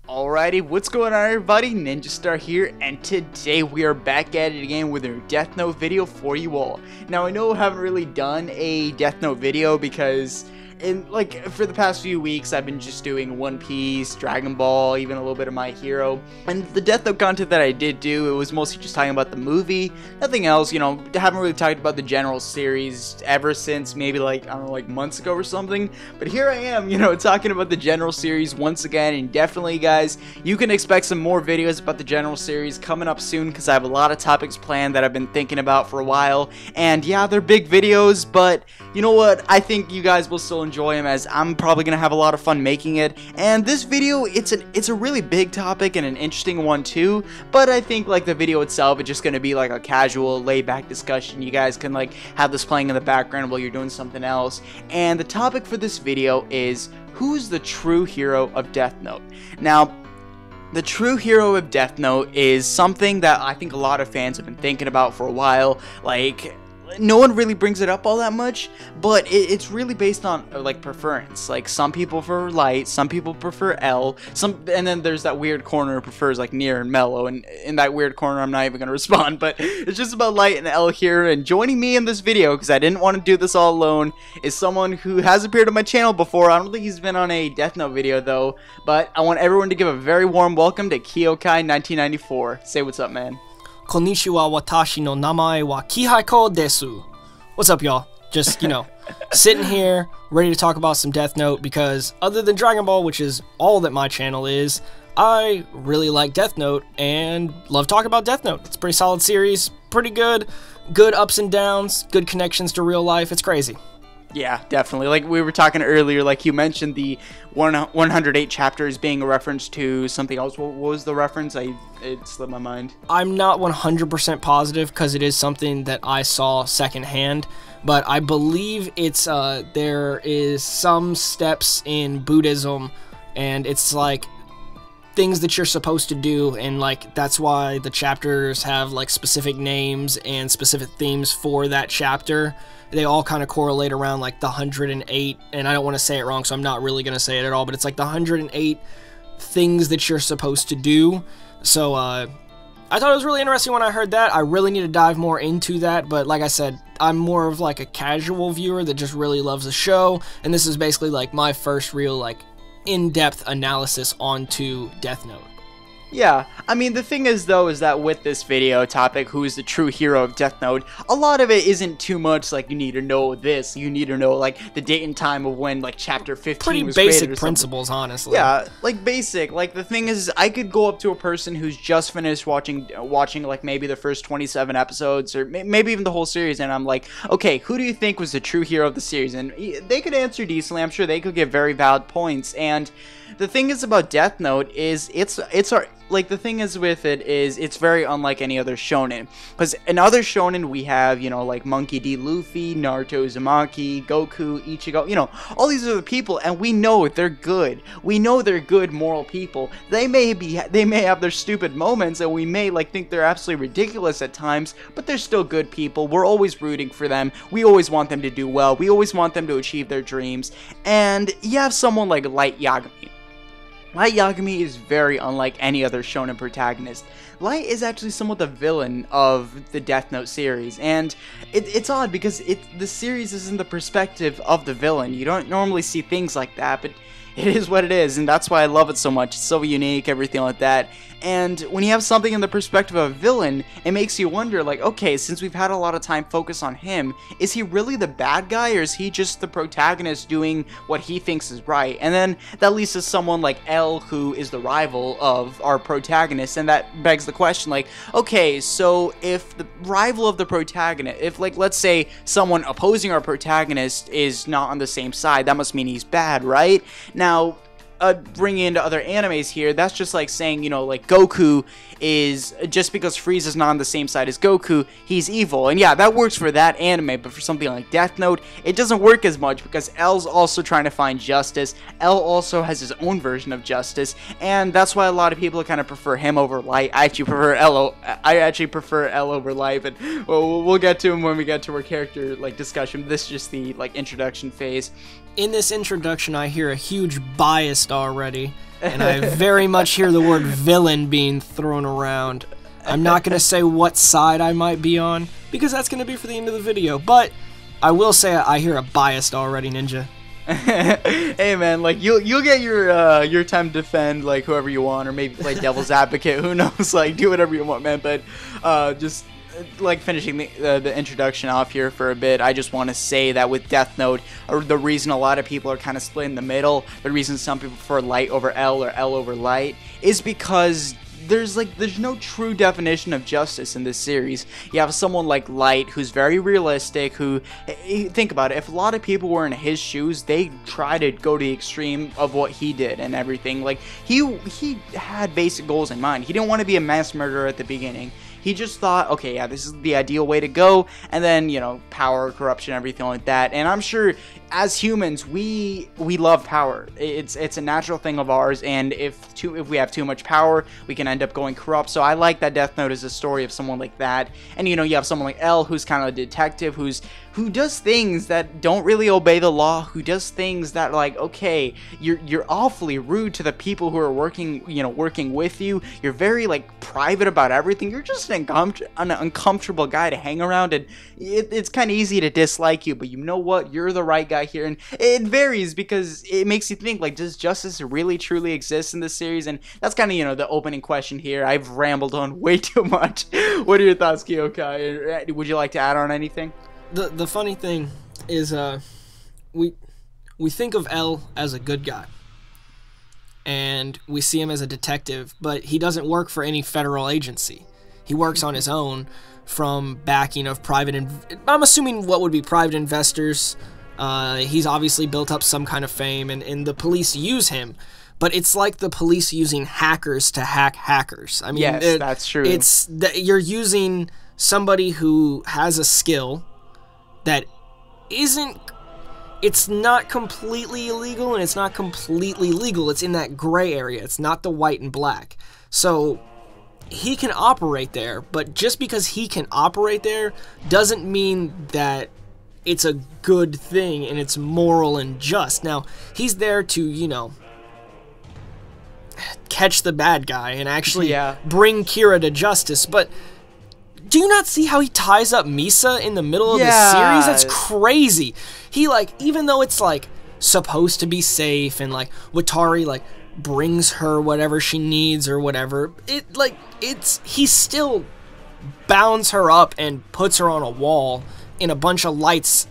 Alrighty, what's going on everybody? NinjaStar here, and today we are back at it again with a Death Note video for you all. Now I know I haven't really done a Death Note video because for the past few weeks I've been just doing One Piece, Dragon Ball, even a little bit of My Hero. And the Death Note content that I did do, it was mostly just talking about the movie, nothing else, you know. Haven't really talked about the general series ever since maybe I don't know, like months ago or something. But here I am, you know, talking about the general series once again, and definitely guys, you can expect some more videos about the general series coming up soon because I have a lot of topics planned that I've been thinking about for a while. And yeah, they're big videos, but you know what? I think you guys will still enjoy them as I'm probably gonna have a lot of fun making it. And this video, it's a really big topic and an interesting one too, but I think like the video itself is just gonna be like a casual laid back discussion. You guys can like have this playing in the background while you're doing something else. And the topic for this video is who's the true hero of Death Note. Now, the true hero of Death Note is something that I think a lot of fans have been thinking about for a while. Like, no one really brings it up all that much, but it's really based on like preference. Like some people prefer Light, some people prefer L, and then there's that weird corner who prefers like Near and Mellow, and in that weird corner I'm not even gonna respond. But it's just about Light and L here, and joining me in this video because I didn't want to do this all alone is someone who has appeared on my channel before. I don't think he's been on a Death Note video though, but I want everyone to give a very warm welcome to Kyokai1994. Say what's up, man. Konnichiwa, watashi no namae wa Kihiko desu. What's up, y'all? Just, you know, sitting here, ready to talk about some Death Note, because other than Dragon Ball, which is all that my channel is, I really like Death Note, and love talking about Death Note. It's a pretty solid series, pretty good, good ups and downs, good connections to real life, it's crazy. Yeah, definitely. Like we were talking earlier, like you mentioned the 108 chapters being a reference to something else. What was the reference? It slipped my mind. I'm not 100% positive because it is something that I saw secondhand, but I believe it's there is some steps in Buddhism, and it's like things that you're supposed to do, and like that's why the chapters have like specific names and specific themes for that chapter. They all kind of correlate around like the 108, and I don't want to say it wrong, so I'm not really going to say it at all, but it's like the 108 things that you're supposed to do. So I thought it was really interesting when I heard that. I really need to dive more into that, but like I said, I'm more of like a casual viewer that just really loves the show, and this is basically like my first real like in-depth analysis onto Death Note. Yeah, I mean, the thing is, though, is that with this video topic, who is the true hero of Death Note, a lot of it isn't too much, like, you need to know this, you need to know, like, the date and time of when, like, chapter 15 was created or something. Pretty basic principles, honestly. Yeah, like, basic. Like, the thing is, I could go up to a person who's just finished watching, like, maybe the first 27 episodes, or maybe even the whole series, and I'm like, okay, who do you think was the true hero of the series? And they could answer decently. I'm sure they could give very valid points, and the thing is about Death Note is the thing is with it is it's very unlike any other shonen, because in other shonen we have, you know, like Monkey D. Luffy, Naruto Uzumaki, Goku, Ichigo, you know, all these other people, and we know they're good. We know they're good moral people. They may have their stupid moments, and we may like think they're absolutely ridiculous at times, but they're still good people. We're always rooting for them. We always want them to do well. We always want them to achieve their dreams. And you have someone like Light Yagami. Light Yagami is very unlike any other shonen protagonist. Light is actually somewhat the villain of the Death Note series, and it's odd because the series is in the perspective of the villain. You don't normally see things like that, but it is what it is, and that's why I love it so much. It's so unique, everything like that. And when you have something in the perspective of a villain, it makes you wonder, like, okay, since we've had a lot of time focused on him, is he really the bad guy, or is he just the protagonist doing what he thinks is right? And then that leads to someone like L, who is the rival of our protagonist, and that begs the question, like, okay, so if the rival of the protagonist, if, like, let's say someone opposing our protagonist is not on the same side, that must mean he's bad, right? Now, bringing into other animes here, that's just like saying, you know, like Goku is, just because Frieza's not on the same side as Goku, he's evil. And yeah, that works for that anime, but for something like Death Note, it doesn't work as much because L's also trying to find justice. L also has his own version of justice, and that's why a lot of people kind of prefer him over Light. I actually prefer L over Light, but we'll get to him when we get to our character like discussion. This is just the like introduction phase. in this introduction, I hear a huge bias already, and I very much hear the word villain being thrown around. I'm not going to say what side I might be on, because that's going to be for the end of the video, but I will say I hear a biased already, Ninja. Hey man, like you'll get your time to defend like whoever you want, or maybe play devil's advocate. Who knows? Like do whatever you want, man. But just like finishing the introduction off here for a bit, I just want to say that with Death Note, or the reason a lot of people are kind of split in the middle, the reason some people prefer Light over L or L over Light, is because there's no true definition of justice in this series. You have someone like Light, who's very realistic, who, think about it, if a lot of people were in his shoes, they try to go to the extreme of what he did and everything. Like, he had basic goals in mind. He didn't want to be a mass murderer at the beginning. He just thought, okay, yeah, this is the ideal way to go, and then, you know, power, corruption, everything like that. And I'm sure, as humans, we love power. It's a natural thing of ours, and if we have too much power, we can end up going corrupt. So I like that Death Note is a story of someone like that. And, you know, you have someone like L, who's kind of a detective, who does things that don't really obey the law, who does things that, like, okay, you're awfully rude to the people who are working with you. You're very, like, private about everything. You're just an uncomfortable guy to hang around, and it's kind of easy to dislike you, but you know what? You're the right guy here. And it varies because it makes you think, like, does justice really truly exist in this series? And that's kind of, you know, the opening question here. I've rambled on way too much. What are your thoughts, Kyokai? Would you like to add on anything? The funny thing is, we think of L as a good guy, and we see him as a detective, but he doesn't work for any federal agency. He works on his own from backing of I'm assuming what would be private investors. He's obviously built up some kind of fame, and the police use him. But it's like the police using hackers to hack hackers. I mean, yes, that's true. You're using somebody who has a skill that it's not completely illegal and it's not completely legal. It's in that gray area. It's not the white and black. So he can operate there, but just because he can operate there doesn't mean that it's a good thing and it's moral and just. Now, he's there to, you know, catch the bad guy and actually bring Kira to justice, but do you not see how he ties up Misa in the middle of the series? That's crazy. He, like, even though it's, like, supposed to be safe and, like, Watari, like, brings her whatever she needs or whatever, he still bounds her up and puts her on a wall in a bunch of lights,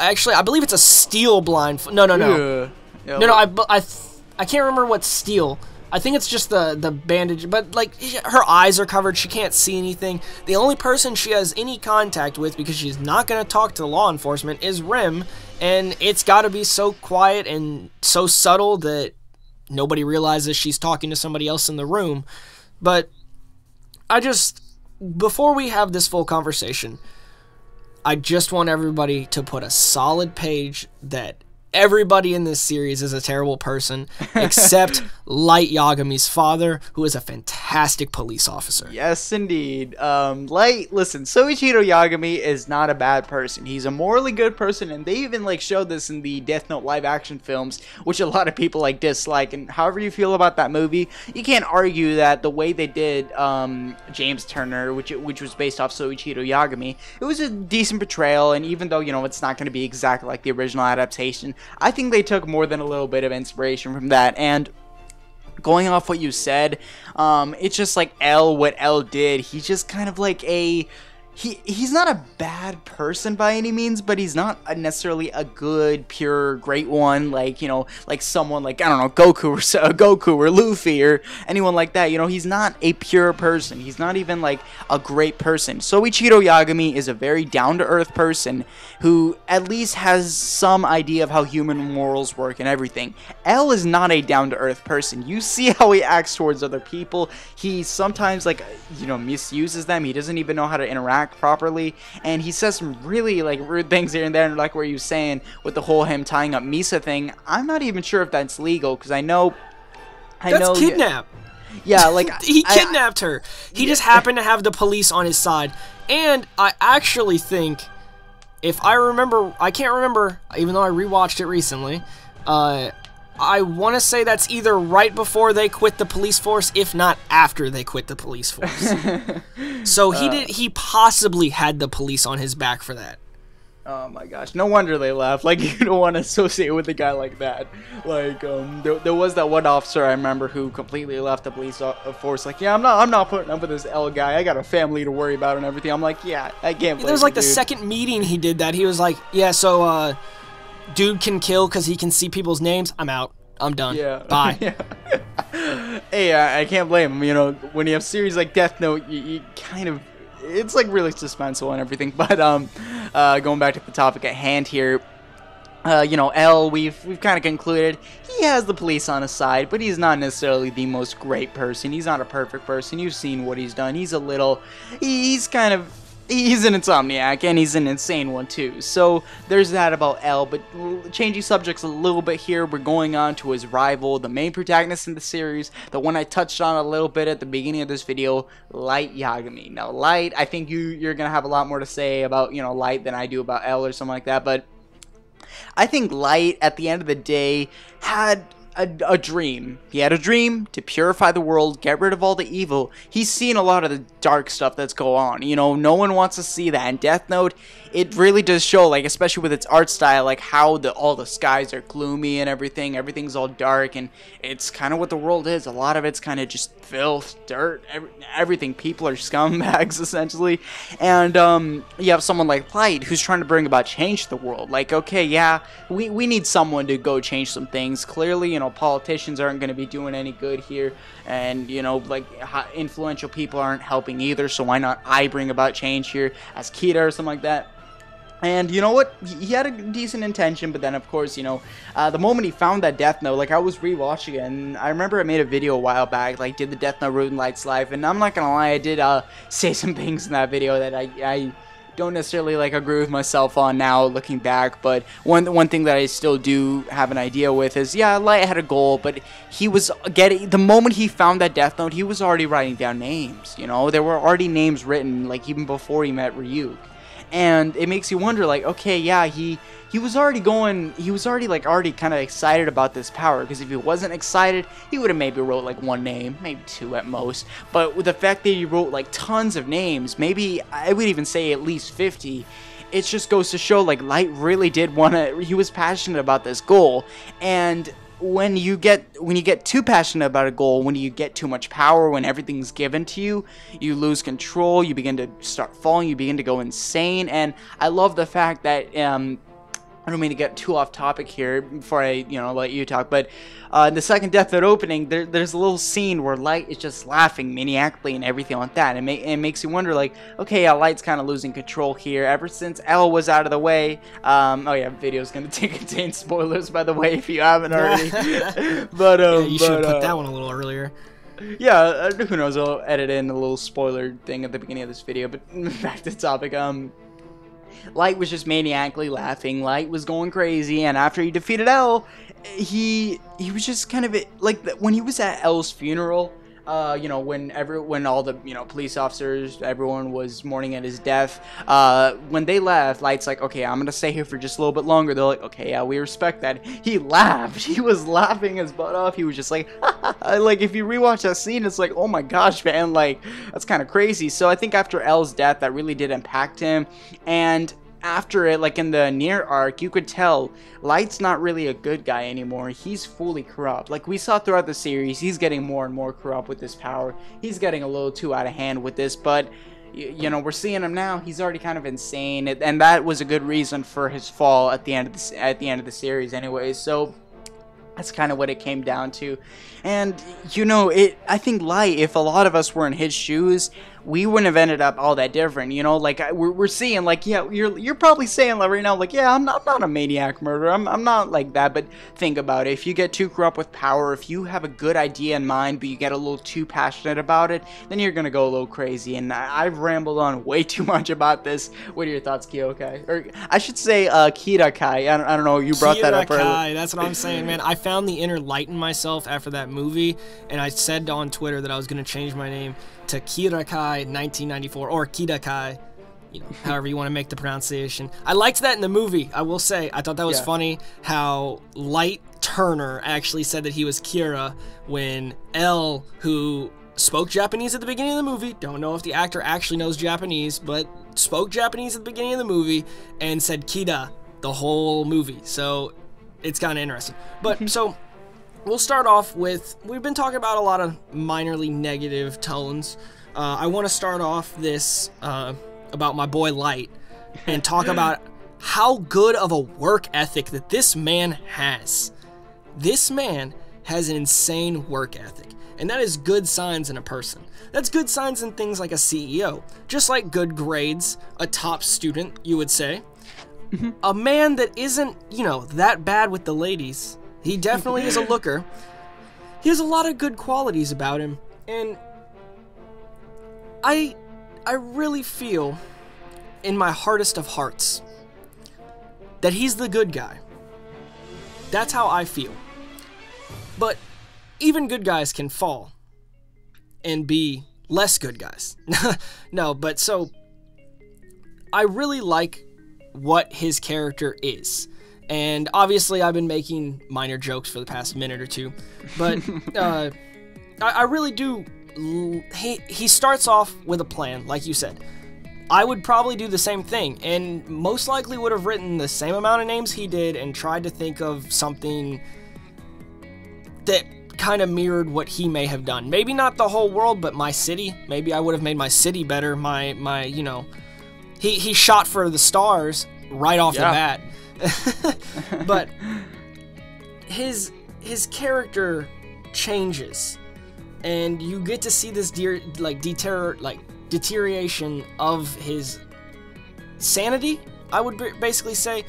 actually, I believe it's a steel blind, no, I can't remember what's steel. I think it's just the bandage, but, like, her eyes are covered, she can't see anything. The only person she has any contact with, because she's not going to talk to the law enforcement, is Rim, and it's got to be so quiet and so subtle that nobody realizes she's talking to somebody else in the room. But before we have this full conversation, I just want everybody to put a solid page that everybody in this series is a terrible person, except Light Yagami's father, who is a fantastic police officer. Yes, indeed. Light, listen, Soichiro Yagami is not a bad person. He's a morally good person, and they even, like, showed this in the Death Note live-action films, which a lot of people, like, dislike. And however you feel about that movie, you can't argue that the way they did James Turner, which was based off Soichiro Yagami, it was a decent portrayal. And even though, you know, it's not going to be exactly like the original adaptation, I think they took more than a little bit of inspiration from that. And going off what you said, it's just like what L did. He's just kind of like he's not a bad person by any means, but he's not necessarily a good, pure, great one, like, you know, like someone like, I don't know, Goku or Luffy or anyone like that. You know, he's not a pure person. He's not even like a great person. Soichiro Yagami is a very down-to-earth person who at least has some idea of how human morals work and everything. L is not a down-to-earth person. You see how he acts towards other people. He sometimes, like, you know, misuses them. He doesn't even know how to interact properly, and he says some really, like, rude things here and there, and like where you saying with the whole him tying up Misa thing, I'm not even sure if that's legal, because I know kidnap. Yeah, like he kidnapped her. He just happened to have the police on his side, and I actually think if I remember, I can't remember, even though I rewatched it recently. I want to say that's either right before they quit the police force, if not after they quit the police force. So he possibly had the police on his back for that. Oh my gosh, no wonder they left. Like, you don't want to associate with a guy like that. Like, there was that one officer I remember who completely left the police force. Like, yeah, I'm not putting up with this L guy. I got a family to worry about and everything. I'm like, yeah, I can't. There was like the second meeting he did that. He was like, yeah, so dude can kill because he can see people's names. I'm out. I'm done. Yeah. Bye. Yeah. Hey, I can't blame him. You know, when you have series like Death Note, you kind of, it's like really suspenseful and everything. But going back to the topic at hand here, you know, L, we've kind of concluded he has the police on his side, but he's not necessarily the most great person. He's not a perfect person. You've seen what he's done. He's he's an insomniac, and he's an insane one too. So there's that about L, but changing subjects a little bit here, we're going on to his rival, the main protagonist in the series, the one I touched on a little bit at the beginning of this video, Light Yagami. Now, Light, I think you're going to have a lot more to say about, you know, Light than I do about L or something like that, but I think Light, at the end of the day, had a dream. He had a dream to purify the world, get rid of all the evil. He's seen a lot of the dark stuff that's going on. You know, no one wants to see that. In Death Note, it really does show, like, especially with its art style, like how all the skies are gloomy and everything. Everything's all dark, and it's kind of what the world is. A lot of it's kind of just filth, dirt, everything. People are scumbags, essentially. And you have someone like Light who's trying to bring about change to the world. Like, okay, yeah, we need someone to go change some things. Clearly, you know, politicians aren't going to be doing any good here, and, you know, like, influential people aren't helping either, so why not I bring about change here as Kita or something like that. And you know what? He had a decent intention, but then, of course, you know, the moment he found that Death Note, like, I was rewatching it, and I remember I made a video a while back, like, did the Death Note ruin Light's life? And I'm not gonna lie, I did say some things in that video that I don't necessarily, like, agree with myself on now, looking back. But one thing that I still do have an idea with is, yeah, Light had a goal, but he was the moment he found that Death Note, he was already writing down names, you know? There were already names written, like, even before he met Ryuk. And it makes you wonder, like, okay, yeah, he was already kind of excited about this power, because if he wasn't excited, he would have maybe wrote, like, one name, maybe two at most. But with the fact that he wrote, like, tons of names, maybe, I would even say at least 50, it just goes to show, like, Light really did he was passionate about this goal. And when you get too passionate about a goal, when you get too much power, when everything's given to you, you lose control, you begin to start falling, you begin to go insane. And I love the fact that I don't mean to get too off topic here before I, you know, let you talk, but in the second Death Note opening, there's a little scene where Light is just laughing maniacally and everything like that. And it makes you wonder, like, okay, yeah, Light's kind of losing control here. Ever since L was out of the way, oh yeah, video's gonna contain spoilers, by the way, if you haven't already. But yeah, you should have put that one a little earlier. Yeah, who knows? I'll edit in a little spoiler thing at the beginning of this video. But back to the topic. Light was just maniacally laughing. Light was going crazy, and after he defeated L, he was just kind of like when he was at L's funeral. You know, when all the, you know, police officers, everyone was mourning at his death. When they left, Light's like, okay, I'm gonna stay here for just a little bit longer. They're like, okay, yeah, we respect that. He laughed. He was laughing his butt off. He was just like, like, if you rewatch that scene, it's like, oh my gosh, man, like, that's kind of crazy. So I think after L's death, that really did impact him. And after it, like in the Nier arc, you could tell Light's not really a good guy anymore. He's fully corrupt. Like we saw throughout the series, he's getting more and more corrupt with this power. He's getting a little too out of hand with this, but you know, we're seeing him now. He's already kind of insane, and that was a good reason for his fall at the end of the series anyways. So that's kind of what it came down to. And you know, I think Light, if a lot of us were in his shoes, we wouldn't have ended up all that different, you know. Like we're seeing, like, yeah, you're probably saying, like, right now, like, yeah, I'm not a maniac murderer, I'm not like that. But think about it, if you get too corrupt with power, if you have a good idea in mind but you get a little too passionate about it, then you're gonna go a little crazy. And I've rambled on way too much about this. What are your thoughts, Kyokai? Or I should say Kirakai. I don't know, you brought that up earlier. That's what I'm saying, man. I found the inner Light in myself after that movie, and I said on Twitter that I was gonna change my name to Kirakai 1994, or Kirakai, however you want to make the pronunciation. I liked that in the movie, I will say. I thought that was funny how Light Turner actually said that he was Kira when L, who spoke Japanese at the beginning of the movie, don't know if the actor actually knows Japanese, but spoke Japanese at the beginning of the movie and said Kida the whole movie. So it's kind of interesting. But so we'll start off with, we've been talking about a lot of minorly negative tones. I want to start off this about my boy Light and talk about how good of a work ethic that this man has. This man has an insane work ethic, and that is good signs in a person. That's good signs in things like a CEO, just like good grades, a top student, you would say. A man that isn't, that bad with the ladies. He definitely is a looker. He has a lot of good qualities about him, and I really feel in my heartest of hearts that he's the good guy. That's how I feel. But even good guys can fall and be less good guys. No, but so I really like what his character is. And obviously I've been making minor jokes for the past minute or two, but I really do. He starts off with a plan, like you said. I would probably do the same thing, and most likely would have written the same amount of names he did and tried to think of something that kind of mirrored what he may have done. Maybe not the whole world, but my city. Maybe I would have made my city better. He shot for the stars right off the bat. But his character changes, and you get to see this deterioration of his sanity. I would basically say,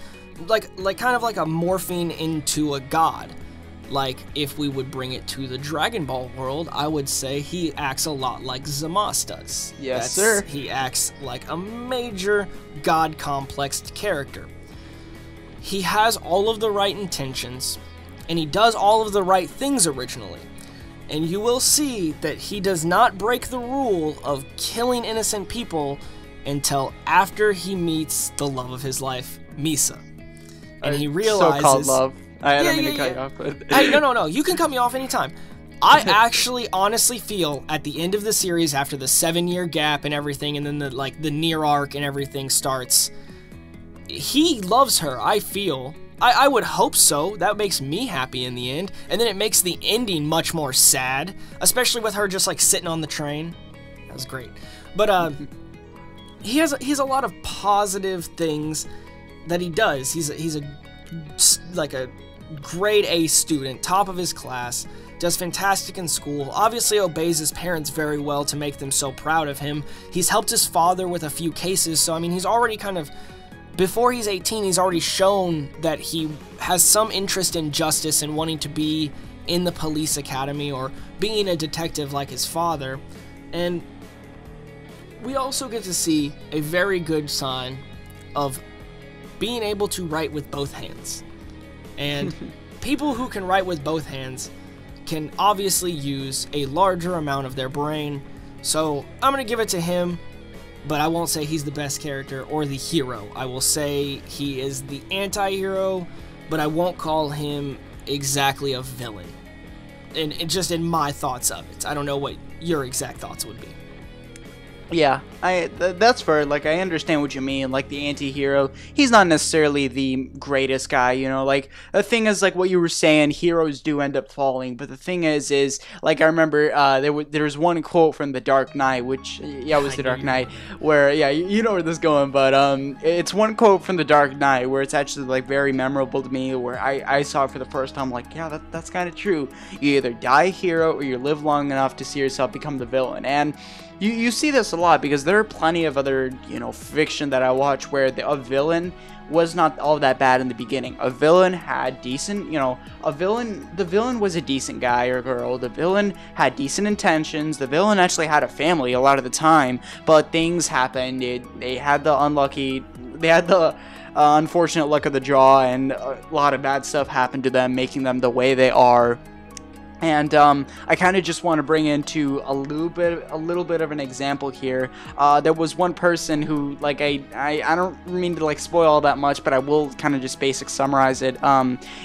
like kind of like a morphing into a god. Like, if we would bring it to the Dragon Ball world, I would say he acts a lot like Zamasu does. Yes, sir. He acts like a major god-complexed character. He has all of the right intentions, and he does all of the right things originally. And you will see that he does not break the rule of killing innocent people until after he meets the love of his life, Misa. And he realizes... So-called love. I don't mean to cut you off, but... Hey, no. You can cut me off anytime. I actually honestly feel at the end of the series, after the 7-year gap and everything, and then the near arc and everything starts, he loves her, I feel. I would hope so. That makes me happy in the end. And then it makes the ending much more sad, especially with her just like sitting on the train. That was great. But he has a lot of positive things that he does. He's a grade A student, top of his class, does fantastic in school, obviously obeys his parents very well to make them so proud of him. He's helped his father with a few cases, so I mean, he's already kind of, before he's 18, he's already shown that he has some interest in justice and wanting to be in the police academy or being a detective like his father. And we also get to see a very good sign of being able to write with both hands. And people who can write with both hands can obviously use a larger amount of their brain. So I'm going to give it to him, but I won't say he's the best character or the hero. I will say he is the anti-hero, but I won't call him exactly a villain. And just in my thoughts of it. I don't know what your exact thoughts would be. Yeah, that's fair. Like, I understand what you mean. Like, the anti-hero, he's not necessarily the greatest guy, Like, the thing is, like, what you were saying, heroes do end up falling. But the thing is like, I remember there was one quote from The Dark Knight, which, it was The Dark Knight, where, you know where this is going. But it's one quote from The Dark Knight where it's actually, like, very memorable to me, where I saw it for the first time, like, yeah, that's kind of true. You either die a hero or you live long enough to see yourself become the villain. And you see this a lot because there are plenty of other, fiction that I watch where a villain was not all that bad in the beginning. A villain had decent, the villain was a decent guy or girl. The villain had decent intentions. The villain actually had a family a lot of the time, but things happened. They had the unfortunate luck of the draw, and a lot of bad stuff happened to them, making them the way they are. And I kind of just want to bring into a little bit of an example here. There was one person who, like, I don't mean to like spoil all that much, but I will kind of just basic summarize it.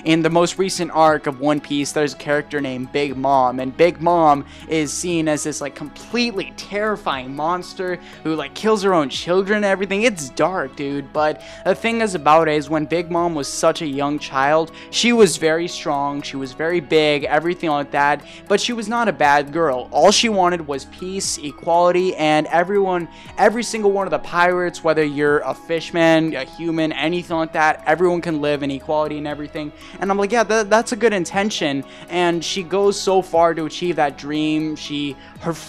In the most recent arc of One Piece, there's a character named Big Mom, and Big Mom is seen as this like completely terrifying monster who like kills her own children and everything. It's dark, dude. But the thing is about it is when Big Mom was such a young child, she was very strong, she was very big, everything like that, but she was not a bad girl. All she wanted was peace, equality, and every single one of the pirates, whether you're a fishman, a human, anything like that, everyone can live in equality and everything. And I'm like, yeah, that's a good intention. And she goes so far to achieve that dream.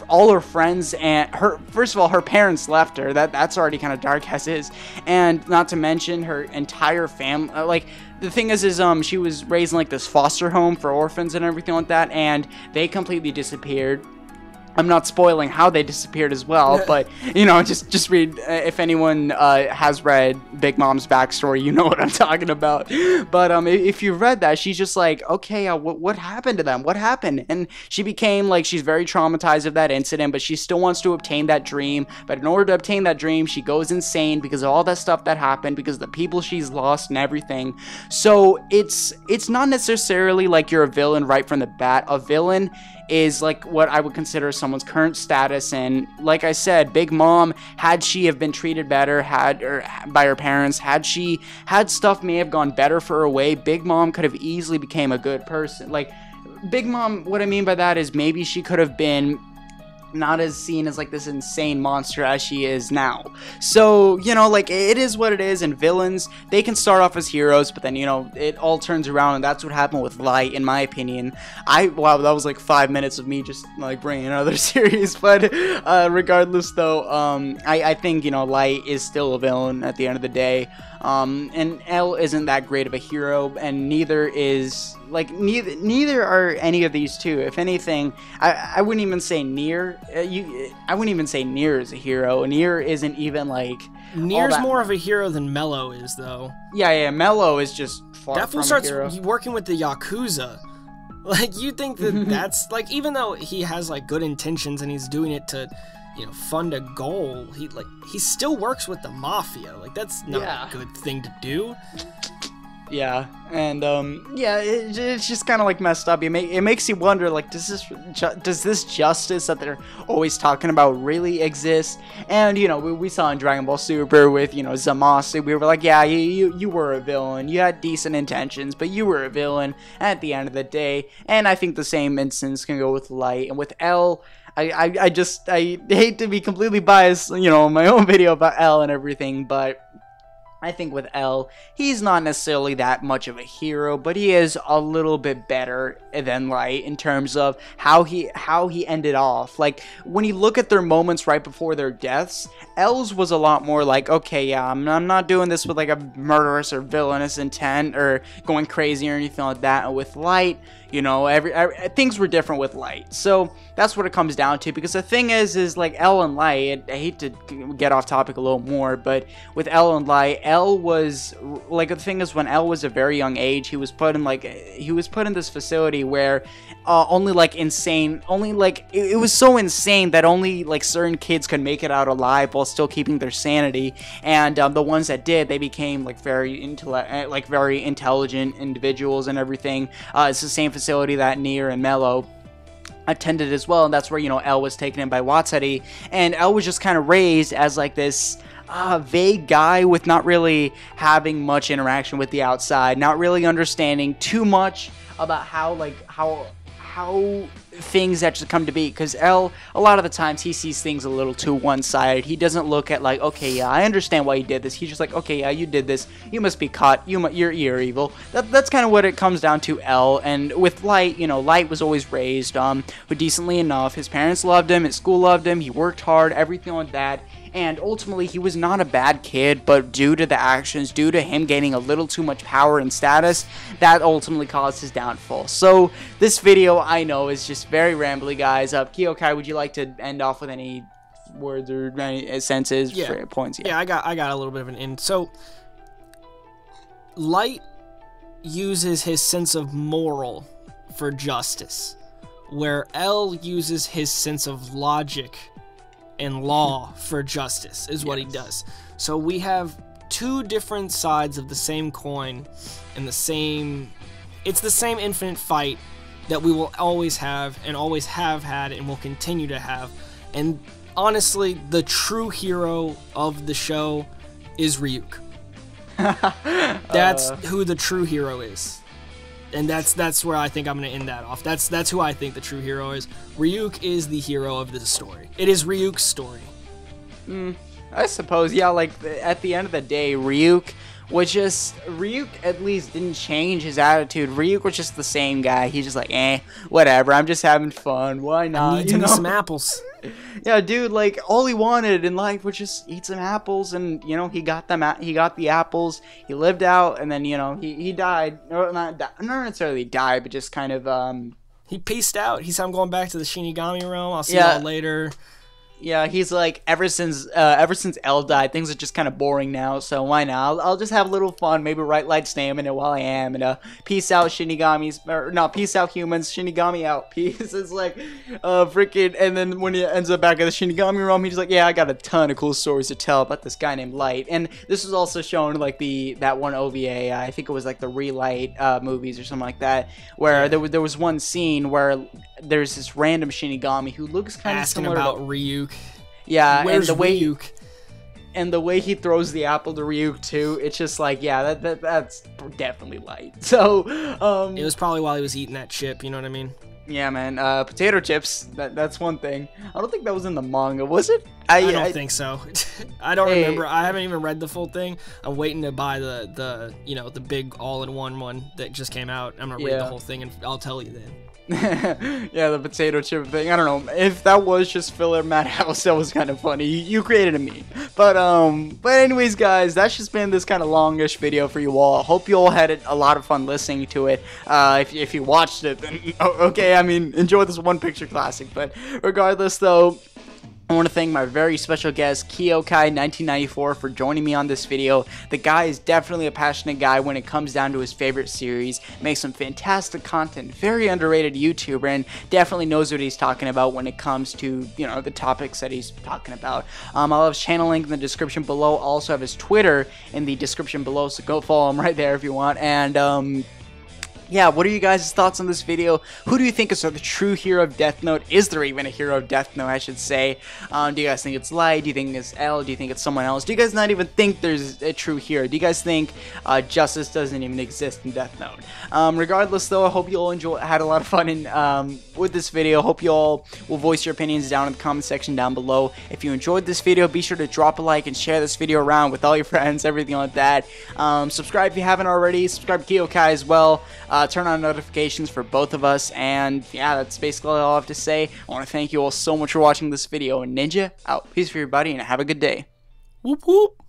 All her friends and first of all, her parents left her. That's already kind of dark as is, and not to mention her entire family. Like, the thing is she was raised in like this foster home for orphans and everything like that, and they completely disappeared. I'm not spoiling how they disappeared as well, but, you know, just read, if anyone has read Big Mom's backstory, you know what I'm talking about. But if you read that, she's just like, okay, what happened to them? What happened? And she became, like, she's very traumatized of that incident, but she still wants to obtain that dream. But in order to obtain that dream, she goes insane because of all that stuff that happened, because of the people she's lost and everything. So it's not necessarily like you're a villain right from the bat. A villain is like what I would consider someone's current status. And like I said, Big Mom, had she have been treated better by her parents, had she had stuff may have gone better for her way, Big Mom could have easily became a good person. Like, Big Mom, what I mean by that is maybe she could have been not as seen as like this insane monster as she is now. So, you know, like, it is what it is. And villains, they can start off as heroes, but then, you know, it all turns around, and that's what happened with Light, in my opinion. Wow, that was like 5 minutes of me just like bringing another series. But regardless though, I think, you know, Light is still a villain at the end of the day. And L isn't that great of a hero, and neither are any of these two. If anything, I wouldn't even say Nier. I wouldn't even say Nier is a hero. Nier isn't even like. Nier's more of a hero than Mello is, though. Yeah. Mello is just far that fool from a hero. starts working with the Yakuza. Like, you think that that's like, even though he has like good intentions and he's doing it to, you know, fund a goal, he still works with the mafia. Like, that's not a good thing to do. Yeah, and it's just kind of like messed up. It makes you wonder, like, does this justice that they're always talking about really exist? And, you know, we saw in Dragon Ball Super with, you know, Zamasu, we were like, yeah, you were a villain, you had decent intentions, but you were a villain at the end of the day. And I think the same instance can go with Light. And with L, I hate to be completely biased, you know, in my own video about L and everything, but I think with L, he's not necessarily that much of a hero, but he is a little bit better than Light in terms of how he ended off. Like, when you look at their moments right before their deaths, L's was a lot more like, okay, yeah, I'm not doing this with like a murderous or villainous intent or going crazy or anything like that. And with Light, you know, things were different with Light. So that's what it comes down to, because the thing is like L and Light, I hate to get off topic a little more, but with L and Light, L was like, the thing is, when L was a very young age, he was put in this facility where it was so insane that only like certain kids could make it out alive while still keeping their sanity, and the ones that did, they became like very intelligent individuals and everything. It's the same facility that Nier and Mello attended as well, and that's where, you know, L was taken in by Watsari, and L was just kind of raised as like this vague guy with not really having much interaction with the outside, not really understanding too much about how things actually come to be, because L, a lot of the times, he sees things a little too one-sided. He doesn't look at like, okay, yeah, I understand why you did this. He's just like, okay, yeah, you did this, you must be caught, you're evil. That's kind of what it comes down to L. And with Light, you know, Light was always raised decently enough. His parents loved him, his school loved him, he worked hard, everything like that. And ultimately, he was not a bad kid, but due to the actions, due to him gaining a little too much power and status, that ultimately caused his downfall. So, this video, I know, is just very rambly, guys. Kyokai, would you like to end off with any words or any senses, points? Yeah, I got a little bit of an end. So, Light uses his sense of moral for justice. where L uses his sense of logic and law for justice, is what he does. So we have two different sides of the same coin, and it's the same infinite fight that we will always have and always have had and will continue to have. And honestly, the true hero of the show is Ryuk. That's who the true hero is. And that's where I think I'm going to end that off. That's who I think the true hero is. Ryuk is the hero of this story. It is Ryuk's story. I suppose, yeah, like, at the end of the day, Ryuk at least didn't change his attitude. Ryuk was just the same guy. He's just like, whatever, I'm just having fun. Why not? I need to eat some apples. Yeah, dude, like, all he wanted in life was just eat some apples, and, you know, he got the apples, he lived out, and then, you know, he died. Not necessarily died, but just kind of, he peaced out. He said, I'm going back to the Shinigami realm. I'll see y'all later. Yeah, he's like, ever since L died, things are just kind of boring now, so why not? I'll just have a little fun, maybe right light stamina while I am, and peace out Shinigamis, or no, peace out humans, Shinigami out, peace. It's like, freaking, and then when he ends up back at the Shinigami realm, he's like, yeah, I got a ton of cool stories to tell about this guy named Light, and this was also shown, like, that one OVA, I think it was like the Relight movies or something like that, where there was one scene where there's this random Shinigami who looks kind of similar about Ryuk. Yeah, where's and Ryuk? And the way he throws the apple to Ryuk too, it's just like, yeah, that's definitely Light. So, it was probably while he was eating that chip, you know what I mean? Yeah, man. Potato chips. That's one thing. I don't think that was in the manga, was it? I don't think so. I don't remember. I haven't even read the full thing. I'm waiting to buy the big all-in-one one that just came out. I'm gonna read the whole thing and I'll tell you then. Yeah, the potato chip thing. I don't know if that was just filler Madhouse. That was kind of funny. You created a meme. But anyways, guys, that's just been this kind of longish video for you all. I hope you all had a lot of fun listening to it. If you watched it, then okay. I mean, enjoy this one picture classic. But regardless, though, I want to thank my very special guest, Kyokai1994, for joining me on this video. The guy is definitely a passionate guy when it comes down to his favorite series, makes some fantastic content, very underrated YouTuber, and definitely knows what he's talking about when it comes to, you know, the topics that he's talking about. I'll have his channel link in the description below. I'll also have his Twitter in the description below, so go follow him right there if you want. And, yeah, what are you guys' thoughts on this video? Who do you think is the true hero of Death Note? Is there even a hero of Death Note, I should say? Do you guys think it's Light? Do you think it's L? Do you think it's someone else? Do you guys not even think there's a true hero? Do you guys think justice doesn't even exist in Death Note? Regardless, though, I hope you all had a lot of fun with this video. Hope you all will voice your opinions down in the comment section down below. If you enjoyed this video, be sure to drop a like and share this video around with all your friends, everything like that. Subscribe if you haven't already. Subscribe to Kyokai as well. Turn on notifications for both of us, and yeah, that's basically all I have to say. I want to thank you all so much for watching this video, and Ninja out. Peace for everybody, and have a good day. Whoop whoop.